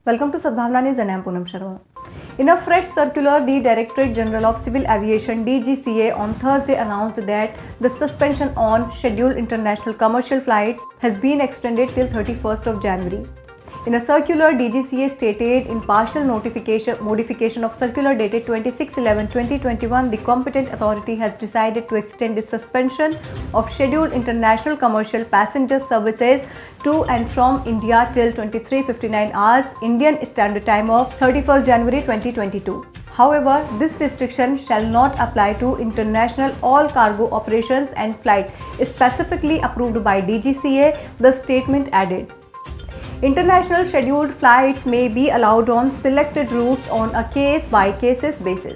Welcome to Sadbhavna News and I am Poonam Sharma. In a fresh circular, the Directorate General of Civil Aviation (DGCA) on Thursday announced that the suspension on scheduled international commercial flights has been extended till 31st of January. In a circular, DGCA stated in partial modification of circular dated 26/11/2021, the competent authority has decided to extend the suspension of scheduled international commercial passenger services to and from India till 23:59 hours Indian Standard Time of 31st January 2022. However, this restriction shall not apply to international all cargo operations and flights specifically approved by DGCA, the statement added. International scheduled flights may be allowed on selected routes on a case-by-case basis.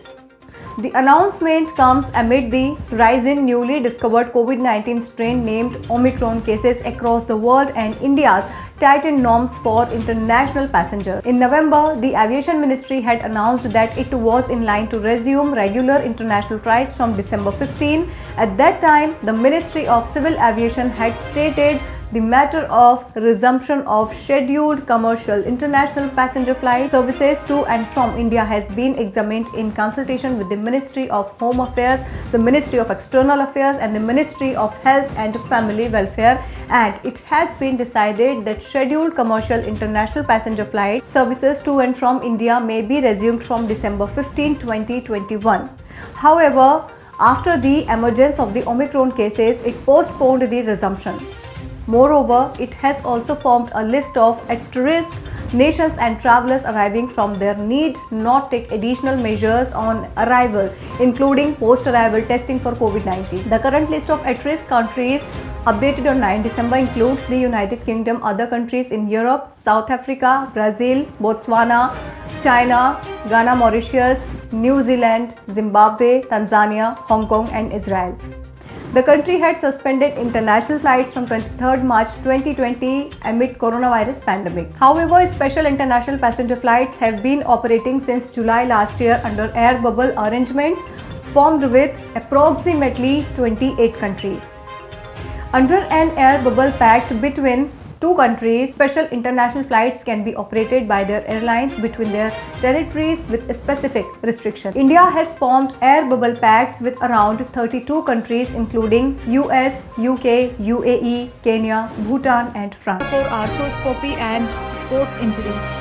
The announcement comes amid the rise in newly discovered COVID-19 strain named Omicron cases across the world and India's tightened norms for international passengers. In November, the Aviation Ministry had announced that it was in line to resume regular international flights from December 15. At that time, the Ministry of Civil Aviation had stated the matter of resumption of scheduled commercial international passenger flight services to and from India has been examined in consultation with the Ministry of Home Affairs, the Ministry of External Affairs and the Ministry of Health and Family Welfare, and it has been decided that scheduled commercial international passenger flight services to and from India may be resumed from December 15, 2021. However, after the emergence of the Omicron cases, it postponed the resumption. Moreover, it has also formed a list of at-risk nations and travelers arriving from their need not take additional measures on arrival, including post-arrival testing for COVID-19. The current list of at-risk countries updated on 9 December includes the United Kingdom, other countries in Europe, South Africa, Brazil, Botswana, China, Ghana, Mauritius, New Zealand, Zimbabwe, Tanzania, Hong Kong and Israel. The country had suspended international flights from 23rd March 2020 amid coronavirus pandemic. However, special international passenger flights have been operating since July last year under air bubble arrangements formed with approximately 28 countries. Under an air bubble pact between two countries, special international flights can be operated by their airlines between their territories with specific restrictions. India has formed air bubble pacts with around 32 countries including US, UK, UAE, Kenya, Bhutan and France. For arthroscopy and sports injuries.